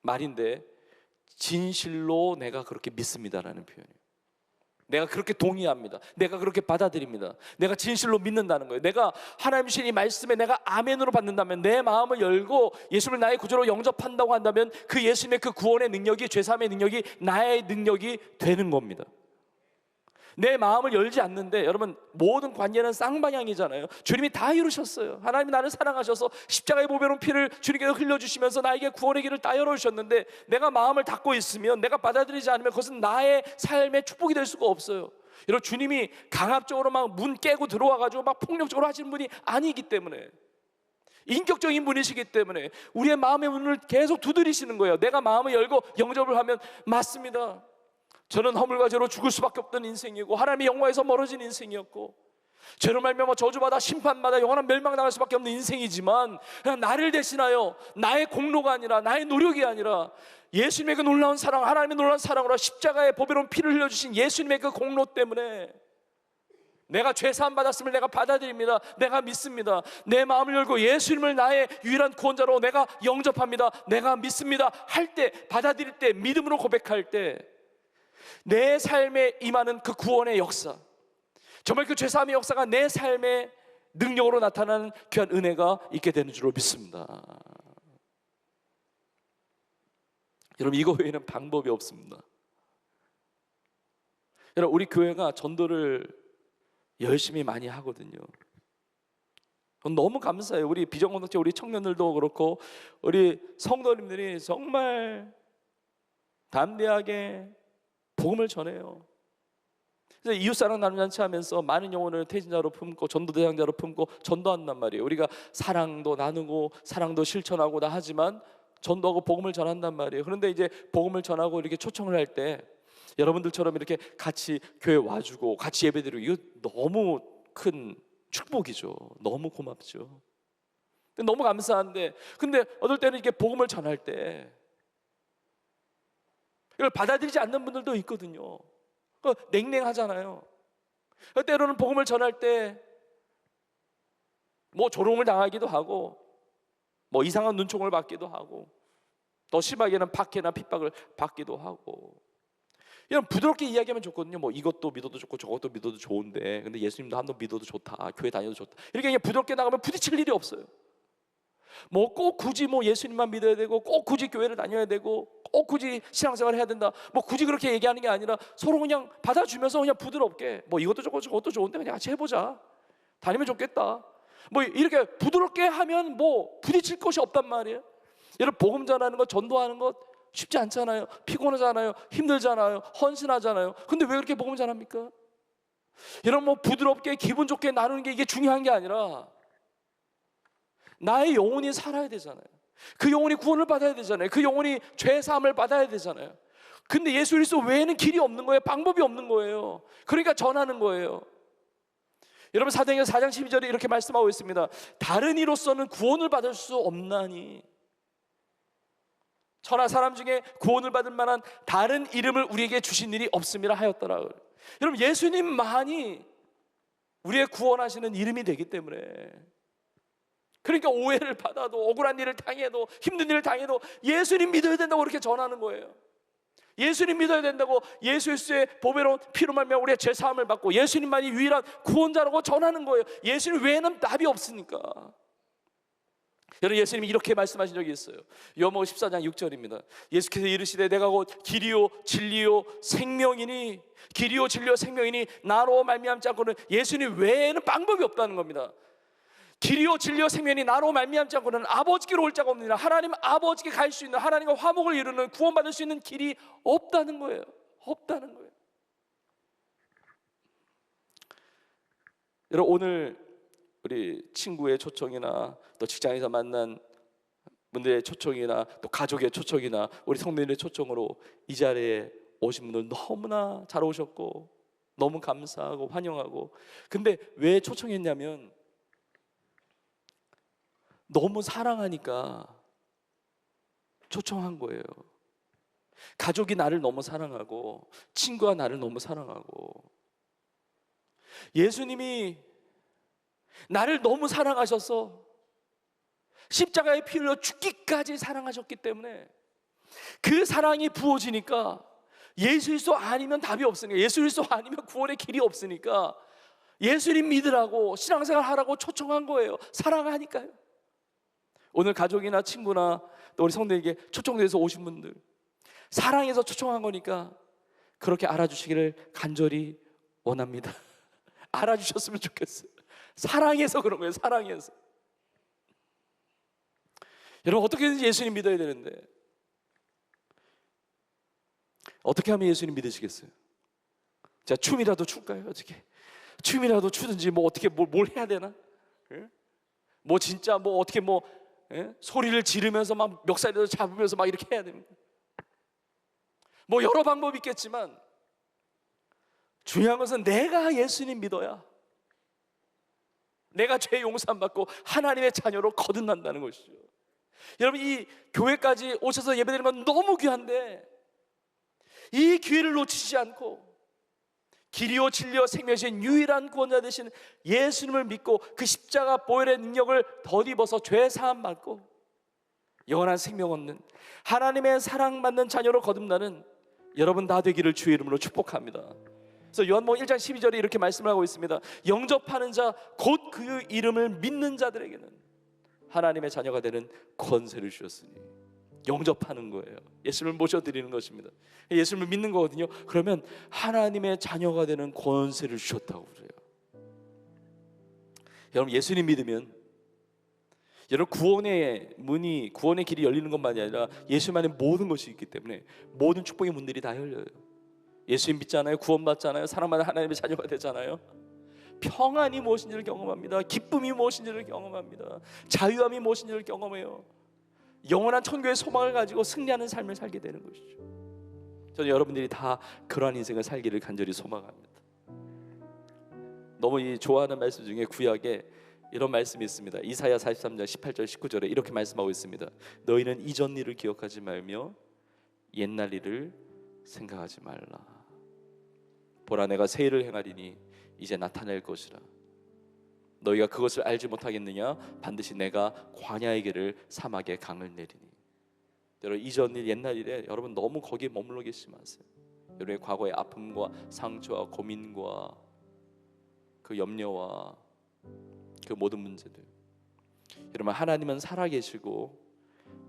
말인데, 진실로 내가 그렇게 믿습니다라는 표현이에요. 내가 그렇게 동의합니다. 내가 그렇게 받아들입니다. 내가 진실로 믿는다는 거예요. 내가 하나님 주신 이 말씀에 내가 아멘으로 받는다면, 내 마음을 열고 예수를 나의 구주로 영접한다고 한다면, 그 예수님의 그 구원의 능력이, 죄사함의 능력이 나의 능력이 되는 겁니다. 내 마음을 열지 않는데, 여러분, 모든 관계는 쌍방향이잖아요. 주님이 다 이루셨어요. 하나님이 나를 사랑하셔서 십자가의 보배로운 피를 주님께서 흘려주시면서 나에게 구원의 길을 다 열어주셨는데, 내가 마음을 닫고 있으면, 내가 받아들이지 않으면 그것은 나의 삶의 축복이 될 수가 없어요. 여러분, 주님이 강압적으로 막 문 깨고 들어와가지고 막 폭력적으로 하시는 분이 아니기 때문에, 인격적인 분이시기 때문에 우리의 마음의 문을 계속 두드리시는 거예요. 내가 마음을 열고 영접을 하면, 맞습니다, 저는 허물과 죄로 죽을 수밖에 없던 인생이고 하나님의 영광에서 멀어진 인생이었고 죄로 말미암아 저주받아 심판받아 영원한 멸망당할 수밖에 없는 인생이지만, 그냥 나를 대신하여 나의 공로가 아니라 나의 노력이 아니라 예수님의 그 놀라운 사랑, 하나님의 놀라운 사랑으로 십자가의 보배로운 피를 흘려주신 예수님의 그 공로 때문에 내가 죄사함 받았음을 내가 받아들입니다. 내가 믿습니다. 내 마음을 열고 예수님을 나의 유일한 구원자로 내가 영접합니다. 내가 믿습니다 할 때, 받아들일 때, 믿음으로 고백할 때, 내 삶에 임하는 그 구원의 역사, 정말 그 죄사함의 역사가 내 삶의 능력으로 나타나는 귀한 은혜가 있게 되는 줄로 믿습니다. 여러분, 이거 외에는 방법이 없습니다. 여러분, 우리 교회가 전도를 열심히 많이 하거든요. 너무 감사해요. 우리 비전공동체 우리 청년들도 그렇고 우리 성도님들이 정말 담대하게 복음을 전해요. 그래서 이웃사랑 나눔잔치 하면서 많은 영혼을 태신자로 품고 전도 대상자로 품고 전도한단 말이에요. 우리가 사랑도 나누고 사랑도 실천하고 다 하지만 전도하고 복음을 전한단 말이에요. 그런데 이제 복음을 전하고 이렇게 초청을 할 때 여러분들처럼 이렇게 같이 교회 와주고 같이 예배드리고, 이거 너무 큰 축복이죠. 너무 고맙죠. 너무 감사한데, 근데 어떨 때는 이렇게 복음을 전할 때 이걸 받아들이지 않는 분들도 있거든요. 냉랭하잖아요. 때로는 복음을 전할 때 뭐 조롱을 당하기도 하고, 뭐 이상한 눈총을 받기도 하고, 더 심하게는 박해나 핍박을 받기도 하고. 이런 부드럽게 이야기하면 좋거든요. 뭐 이것도 믿어도 좋고 저것도 믿어도 좋은데, 근데 예수님도 한 번 믿어도 좋다, 교회 다녀도 좋다, 이렇게 그냥 부드럽게 나가면 부딪힐 일이 없어요. 뭐 꼭 굳이 뭐 예수님만 믿어야 되고, 꼭 굳이 교회를 다녀야 되고, 꼭 굳이 신앙생활을 해야 된다, 뭐 굳이 그렇게 얘기하는 게 아니라 서로 그냥 받아주면서 그냥 부드럽게, 뭐 이것도 좋고 저것도 좋은데 그냥 같이 해보자, 다니면 좋겠다, 뭐 이렇게 부드럽게 하면 뭐 부딪힐 것이 없단 말이에요. 여러분, 복음 전하는 것, 전도하는 것 쉽지 않잖아요. 피곤하잖아요. 힘들잖아요. 헌신하잖아요. 근데 왜 그렇게 복음 전합니까? 여러분, 뭐 부드럽게 기분 좋게 나누는 게 이게 중요한 게 아니라 나의 영혼이 살아야 되잖아요. 그 영혼이 구원을 받아야 되잖아요. 그 영혼이 죄 사함을 받아야 되잖아요. 근데 예수 그리스도 외에는 길이 없는 거예요. 방법이 없는 거예요. 그러니까 전하는 거예요. 여러분, 사도행전 4장 12절에 이렇게 말씀하고 있습니다. 다른 이로서는 구원을 받을 수 없나니, 천하 사람 중에 구원을 받을 만한 다른 이름을 우리에게 주신 일이 없음이라 하였더라. 여러분, 예수님만이 우리의 구원하시는 이름이 되기 때문에, 그러니까 오해를 받아도, 억울한 일을 당해도, 힘든 일을 당해도 예수님 믿어야 된다고 그렇게 전하는 거예요. 예수님 믿어야 된다고, 예수 그리스도의 보배로운 피로 말미암아 우리의 죄 사함을 받고 예수님만이 유일한 구원자라고 전하는 거예요. 예수님 외에는 답이 없으니까. 여러분, 예수님이 이렇게 말씀하신 적이 있어요. 요한복음 14장 6절입니다. 예수께서 이르시되 내가 곧 길이요 진리요 생명이니, 길이요 진리요 생명이니 나로 말미암지 않고는 예수님 외에는 방법이 없다는 겁니다. 길이요 진리요 생명이 나로 말미암지 않고는 아버지께로 올 자가 없느니라. 하나님 아버지께 갈 수 있는, 하나님과 화목을 이루는, 구원받을 수 있는 길이 없다는 거예요. 없다는 거예요. 여러분, 오늘 우리 친구의 초청이나 또 직장에서 만난 분들의 초청이나 또 가족의 초청이나 우리 성도님의 초청으로 이 자리에 오신 분들 너무나 잘 오셨고 너무 감사하고 환영하고, 근데 왜 초청했냐면 너무 사랑하니까 초청한 거예요. 가족이 나를 너무 사랑하고 친구가 나를 너무 사랑하고 예수님이 나를 너무 사랑하셔서 십자가에 피 흘려 죽기까지 사랑하셨기 때문에 그 사랑이 부어지니까 예수 그리스도 아니면 답이 없으니까, 예수 그리스도 아니면 구원의 길이 없으니까 예수님 믿으라고, 신앙생활 하라고 초청한 거예요. 사랑하니까요. 오늘 가족이나 친구나 또 우리 성도에게 초청돼서 오신 분들 사랑해서 초청한 거니까 그렇게 알아주시기를 간절히 원합니다. 알아주셨으면 좋겠어요. 사랑해서 그런 거예요. 사랑해서. 여러분, 어떻게든지 예수님 믿어야 되는데 어떻게 하면 예수님 믿으시겠어요? 자, 춤이라도 출까요? 어떻게? 춤이라도 추든지 뭐 어떻게 뭘 해야 되나? 예? 뭐 진짜 뭐 어떻게 뭐 소리를 지르면서 막 멱살이라도 잡으면서 막 이렇게 해야 됩니다. 뭐 여러 방법이 있겠지만 중요한 것은 내가 예수님 믿어야 내가 죄 용서함 받고 하나님의 자녀로 거듭난다는 것이죠. 여러분, 이 교회까지 오셔서 예배드리는 건 너무 귀한데 이 기회를 놓치지 않고 길이요 진리요 생명이신 유일한 구원자 되신 예수님을 믿고 그 십자가 보혈의 능력을 덧입어서 죄 사함 받고 영원한 생명 얻는 하나님의 사랑받는 자녀로 거듭나는 여러분 다 되기를 주의 이름으로 축복합니다. 그래서 요한복음 1장 12절에 이렇게 말씀을 하고 있습니다. 영접하는 자 곧 그 이름을 믿는 자들에게는 하나님의 자녀가 되는 권세를 주셨으니, 영접하는 거예요. 예수님을 모셔드리는 것입니다. 예수님을 믿는 거거든요. 그러면 하나님의 자녀가 되는 권세를 주셨다고 그래요. 여러분, 예수님 믿으면 여러분 구원의 문이, 구원의 길이 열리는 것만이 아니라 예수님 안에 모든 것이 있기 때문에 모든 축복의 문들이 다 열려요. 예수님 믿잖아요. 구원받잖아요. 사랑받는 하나님의 자녀가 되잖아요. 평안이 무엇인지를 경험합니다. 기쁨이 무엇인지를 경험합니다. 자유함이 무엇인지를 경험해요. 영원한 천국의 소망을 가지고 승리하는 삶을 살게 되는 것이죠. 저는 여러분들이 다 그러한 인생을 살기를 간절히 소망합니다. 너무 좋아하는 말씀 중에 구약에 이런 말씀이 있습니다. 이사야 43장 18절 19절에 이렇게 말씀하고 있습니다. 너희는 이전 일을 기억하지 말며 옛날 일을 생각하지 말라. 보라, 내가 새 일을 행하리니 이제 나타낼 것이라. 너희가 그것을 알지 못하겠느냐? 반드시 내가 광야의 길을 사막에 강을 내리니. 여러분, 이전 일 옛날 일에 여러분 너무 거기에 머물러 계시지 마세요. 여러분의 과거의 아픔과 상처와 고민과 그 염려와 그 모든 문제들, 여러분 하나님은 살아계시고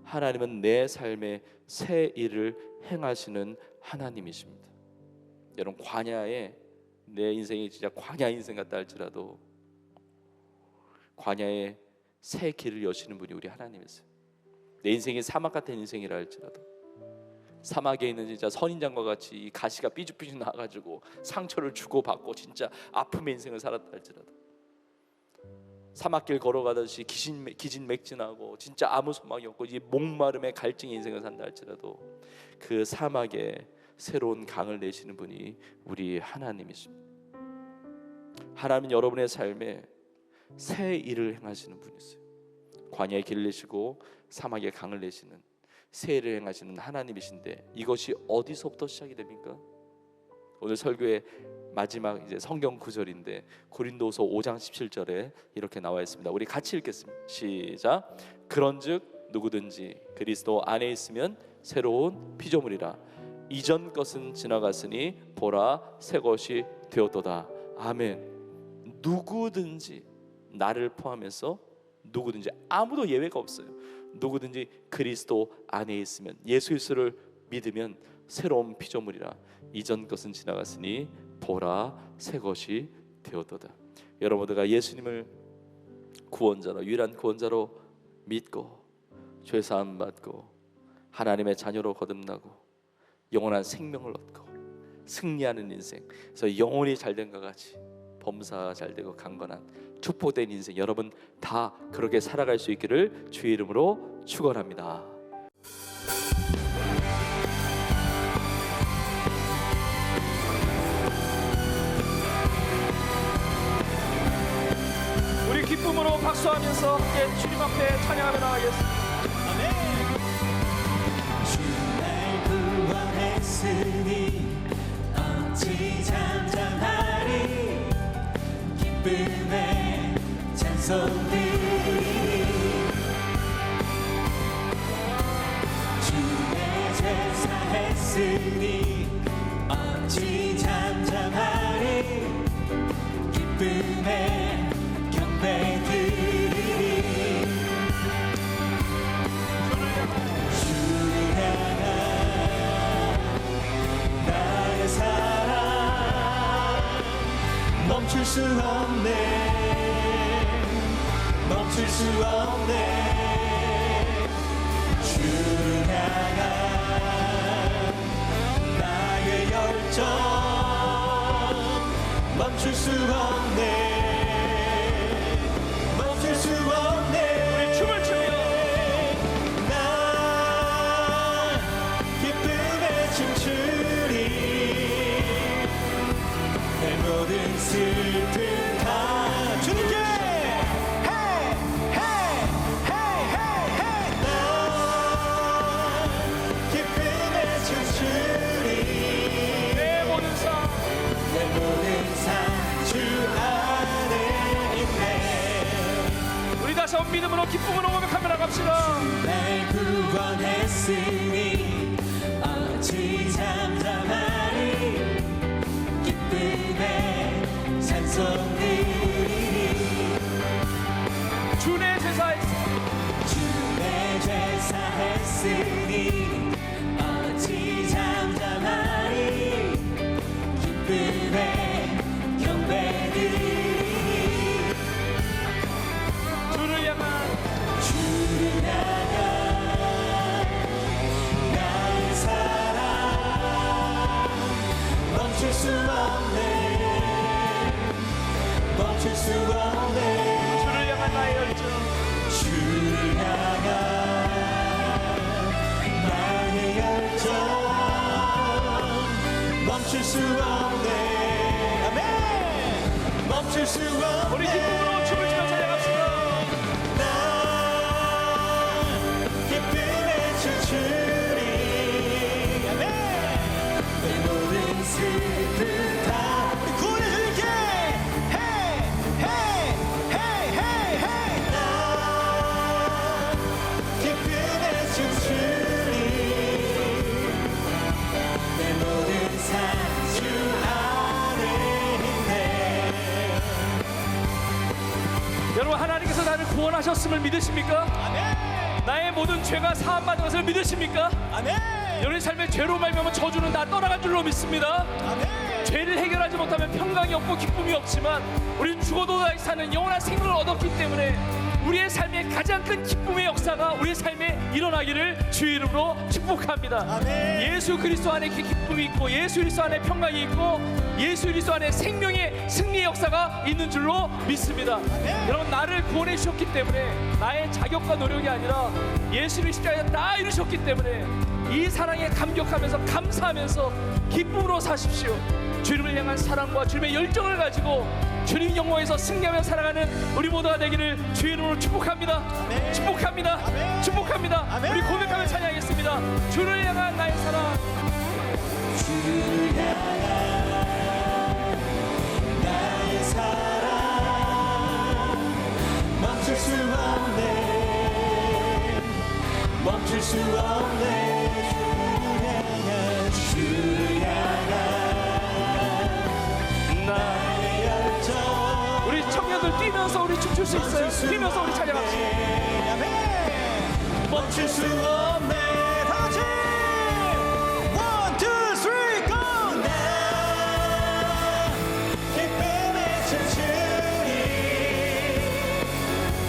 하나님은 내 삶에 새 일을 행하시는 하나님이십니다. 여러분, 광야에 내 인생이 진짜 광야 인생 같다 할지라도 광야에 새 길을 여시는 분이 우리 하나님이세요. 내 인생이 사막 같은 인생이라 할지라도 사막에 있는 진짜 선인장과 같이 이 가시가 삐죽삐죽 나가지고 상처를 주고받고 진짜 아픔의 인생을 살았다 할지라도, 사막길 걸어가듯이 기진맥진하고 진짜 아무 소망이 없고 이 목마름의 갈증의 인생을 산다 할지라도 그 사막에 새로운 강을 내시는 분이 우리 하나님이십니다. 하나님은 여러분의 삶에 새 일을 행하시는 분이세요. 광야에 길을 내시고 사막에 강을 내시는 새 일을 행하시는 하나님이신데, 이것이 어디서부터 시작이 됩니까? 오늘 설교의 마지막 이제 성경 구절인데 고린도서 5장 17절에 이렇게 나와 있습니다. 우리 같이 읽겠습니다. 시작. 그런즉 누구든지 그리스도 안에 있으면 새로운 피조물이라. 이전 것은 지나갔으니 보라 새 것이 되었도다. 아멘. 누구든지, 나를 포함해서 누구든지, 아무도 예외가 없어요. 누구든지 그리스도 안에 있으면, 예수 그리스도를 믿으면 새로운 피조물이라. 이전 것은 지나갔으니 보라 새 것이 되었도다. 여러분들과 예수님을 구원자로, 유일한 구원자로 믿고 죄 사함 받고 하나님의 자녀로 거듭나고 영원한 생명을 얻고 승리하는 인생, 그래서 영혼이 잘된 것 같이 범사가 잘되고 강건한 축복된 인생, 여러분 다 그렇게 살아갈 수 있기를 주의 이름으로 축원합니다. 우리 기쁨으로 박수하면서 함께 주님 앞에 찬양하며 나가겠습니다. 구원했으니 어찌 잠잠하리. 기쁨의 찬송들이 주의 죄 사했으니 어찌 잠잠하리. 기쁨의 경배들이 주를 향한 나의 사랑 멈출 수 없네. 멈출 수 없네. 주를 향한 나의 열정 멈출 수 없네. 멈출 수 없네. 우리 춤을 추며 나 기쁨에 춤추리. 내 모든 슬픔 다 주님께 나 기쁨에 춤추리. 내 모든 삶 주 안에 있네. 우리 다시 한번 믿음으로 기쁨으로 고백하며 나갑시다. 날 구원했으니 어찌 잠잠하리. 기쁨의 찬송들이 주의 제사했으니 주의 죄 사했으니 어찌 잠잠하리. 기쁨의 경배들이 주를 향한 나의 사랑 멈출 수 없네. 멈출 수 없네. 주를 향한 나의 열정, 주를 향한 나의 열정 멈출 수 없네. 아멘. 멈출 수 없네. 우리 기쁨으로 춤을 추며 찬양합시다. 나 기쁨에 춤추리. 아멘. 내 모든 슬픔 다 우리 구원해 주님께 헤이 헤이 헤이 헤이 헤이. 나 기쁨에 춤추리. 내 모든 삶 주 안에 있네. 여러분, 하나님께서 나를 구원하셨음을 믿으십니까? 아멘. 나의 모든 죄가 사함받은 것을 믿으십니까? 아멘. 여러분 삶의 죄로 말미암아 저주는 다 떠나간 줄로 믿습니다. 아멘. 죄를 해결하지 못하면 평강이 없고 기쁨이 없지만 우리는 죽어도 다시 사는 영원한 생명을 얻었기 때문에 우리의 삶의 가장 큰 기쁨의 역사가 우리의 삶에 일어나기를 주의 이름으로 축복합니다. 아멘. 예수 그리스도 안에 기쁨이 있고 예수 그리스도 안에 평강이 있고 예수 그리스도 안에 생명의 승리의 역사가 있는 줄로 믿습니다. 여러분, 나를 구원해 주셨기 때문에 나의 자격과 노력이 아니라 예수를 십자가에 다 이루셨기 때문에 이 사랑에 감격하면서 감사하면서 기쁨으로 사십시오. 주님을 향한 사랑과 주님의 열정을 가지고 주님 영광에서 승리하며 살아가는 우리 모두가 되기를 주의 이름으로 축복합니다. 아멘. 축복합니다. 아멘. 축복합니다. 아멘. 우리 고백하며 찬양하겠습니다. 주를 향한 나의 사랑, 주를 향한 나의 사랑 멈출 수 없네. 멈출 수 없네. 주를 향한 나의 열정 우리 청년들 뛰면서 우리 춤출 수 있어요? 뛰면서 우리 찬양합시다. 멈출 수 없네. 다 같이 1, 2, 3, go! 나 기쁨에 춤추리. 내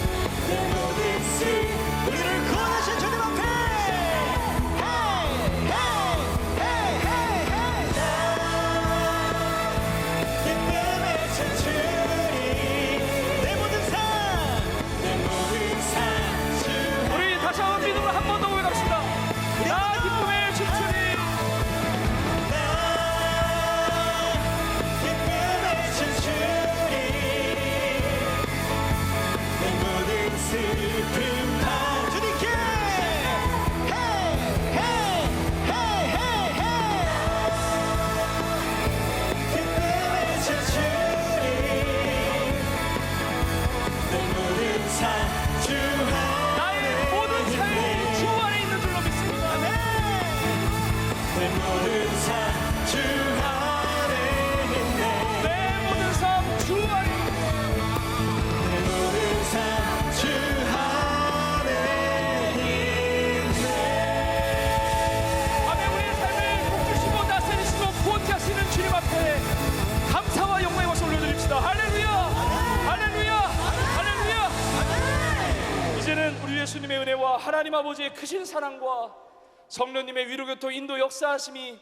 주 예수님의 은혜와 하나님 아버지의 크신 사랑과 성령님의 위로교통 인도 역사하심이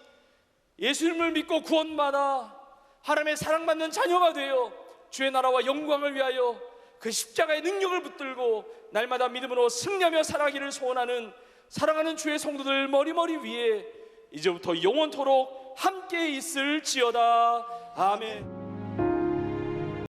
예수님을 믿고 구원받아 하나님의 사랑받는 자녀가 되어 주의 나라와 영광을 위하여 그 십자가의 능력을 붙들고 날마다 믿음으로 승리하며 살아가기를 소원하는 사랑하는 주의 성도들 머리머리 위에 이제부터 영원토록 함께 있을지어다. 아멘.